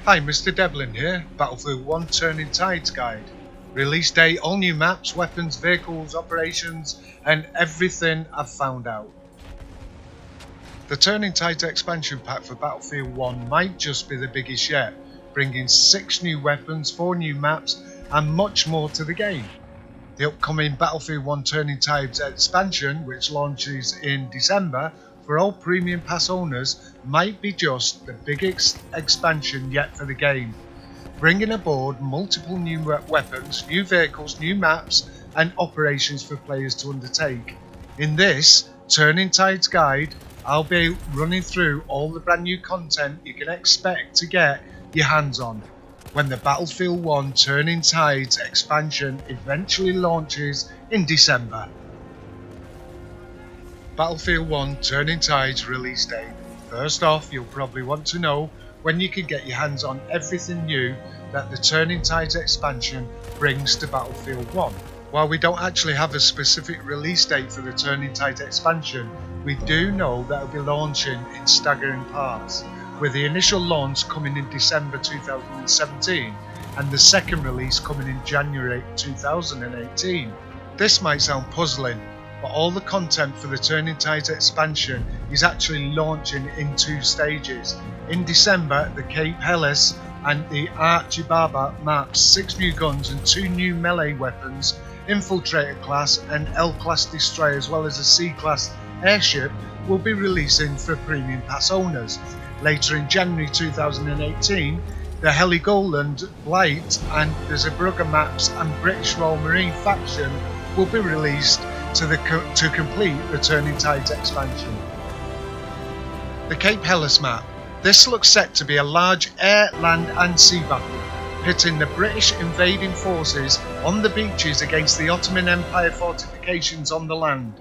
Hi, Mr. Devlin here, Battlefield 1 Turning Tides Guide. Release date, all new maps, weapons, vehicles, operations, and everything I've found out. The Turning Tides expansion pack for Battlefield 1 might just be the biggest yet, bringing 6 new weapons, 4 new maps, and much more to the game. The upcoming Battlefield 1 Turning Tides expansion, which launches in December, for all Premium Pass owners, might be just the biggest expansion yet for the game, bringing aboard multiple new weapons, new vehicles, new maps and operations for players to undertake. In this Turning Tides guide, I'll be running through all the brand new content you can expect to get your hands on when the Battlefield 1 Turning Tides expansion eventually launches in December. Battlefield 1 Turning Tides release date. First off, you'll probably want to know when you can get your hands on everything new that the Turning Tides expansion brings to Battlefield 1. While we don't actually have a specific release date for the Turning Tides expansion, we do know that it'll be launching in staggering parts, with the initial launch coming in December 2017 and the second release coming in January 2018. This might sound puzzling, but all the content for the Turning Tides expansion is actually launching in 2 stages. In December, the Cape Helles and the Archibaba maps, 6 new guns and 2 new melee weapons, Infiltrator class and L class destroyer, as well as a C class airship, will be releasing for Premium Pass owners. Later in January 2018, the Heligoland, Blight and the Zeebrugge maps and British Royal Marine faction will be released to complete the Turning Tides expansion. The Cape Helles map. This looks set to be a large air, land and sea battle, pitting the British invading forces on the beaches against the Ottoman Empire fortifications on the land.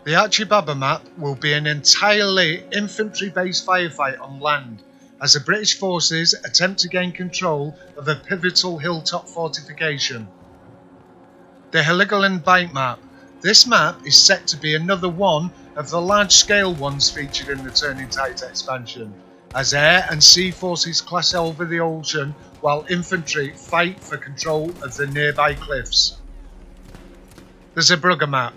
The Archibaba map will be an entirely infantry-based firefight on land, as the British forces attempt to gain control of a pivotal hilltop fortification. The Heligoland Bite map. This map is set to be another one of the large-scale ones featured in the Turning Tides expansion, as air and sea forces clash over the ocean while infantry fight for control of the nearby cliffs. The Zeebrugge map.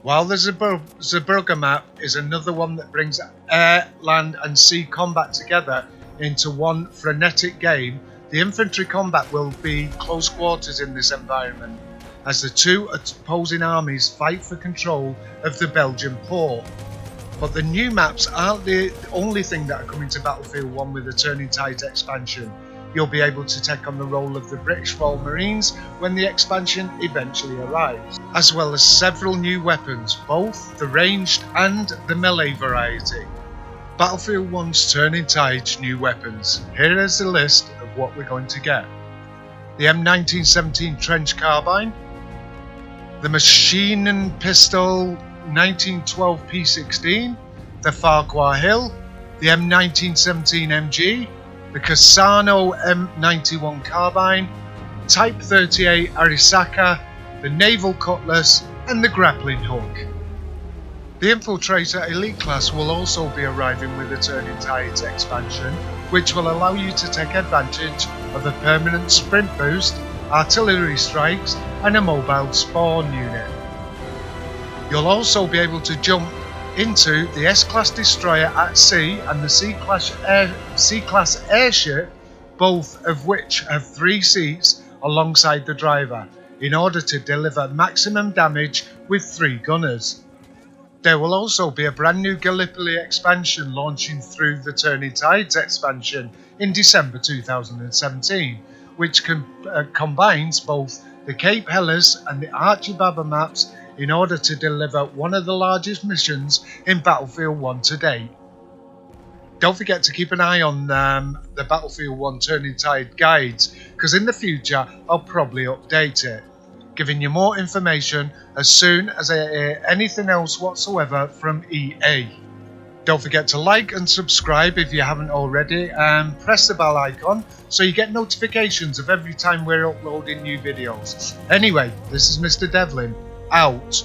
While the Zeebrugge map is another one that brings air, land and sea combat together into one frenetic game, the infantry combat will be close quarters in this environment, as the 2 opposing armies fight for control of the Belgian port. But the new maps aren't the only thing that are coming to Battlefield 1 with the Turning Tides expansion. You'll be able to take on the role of the British Royal Marines when the expansion eventually arrives, as well as several new weapons, both the ranged and the melee variety. Battlefield 1's Turning Tides new weapons. Here is the list of what we're going to get. The M1917 Trench Carbine, the Machine Pistol 1912 P16, the Farquhar Hill, the M1917 MG, the Cassano M91 Carbine, Type 38 Arisaka, the Naval Cutlass and the Grappling Hook. The Infiltrator Elite class will also be arriving with the Turning Tides expansion, which will allow you to take advantage of a permanent sprint boost, artillery strikes and a mobile spawn unit. You'll also be able to jump into the S-Class destroyer at sea and the C-Class airship, both of which have 3 seats alongside the driver, in order to deliver maximum damage with 3 gunners. There will also be a brand new Gallipoli expansion launching through the Turning Tides expansion in December 2017, which combines both the Cape Helles and the Archibaba maps in order to deliver one of the largest missions in Battlefield 1 to date. Don't forget to keep an eye on the Battlefield 1 Turning Tide guides, because in the future I'll probably update it, giving you more information as soon as I hear anything else whatsoever from EA. Don't forget to like and subscribe if you haven't already, and press the bell icon so you get notifications of every time we're uploading new videos. Anyway, this is Mr. Devlin, out.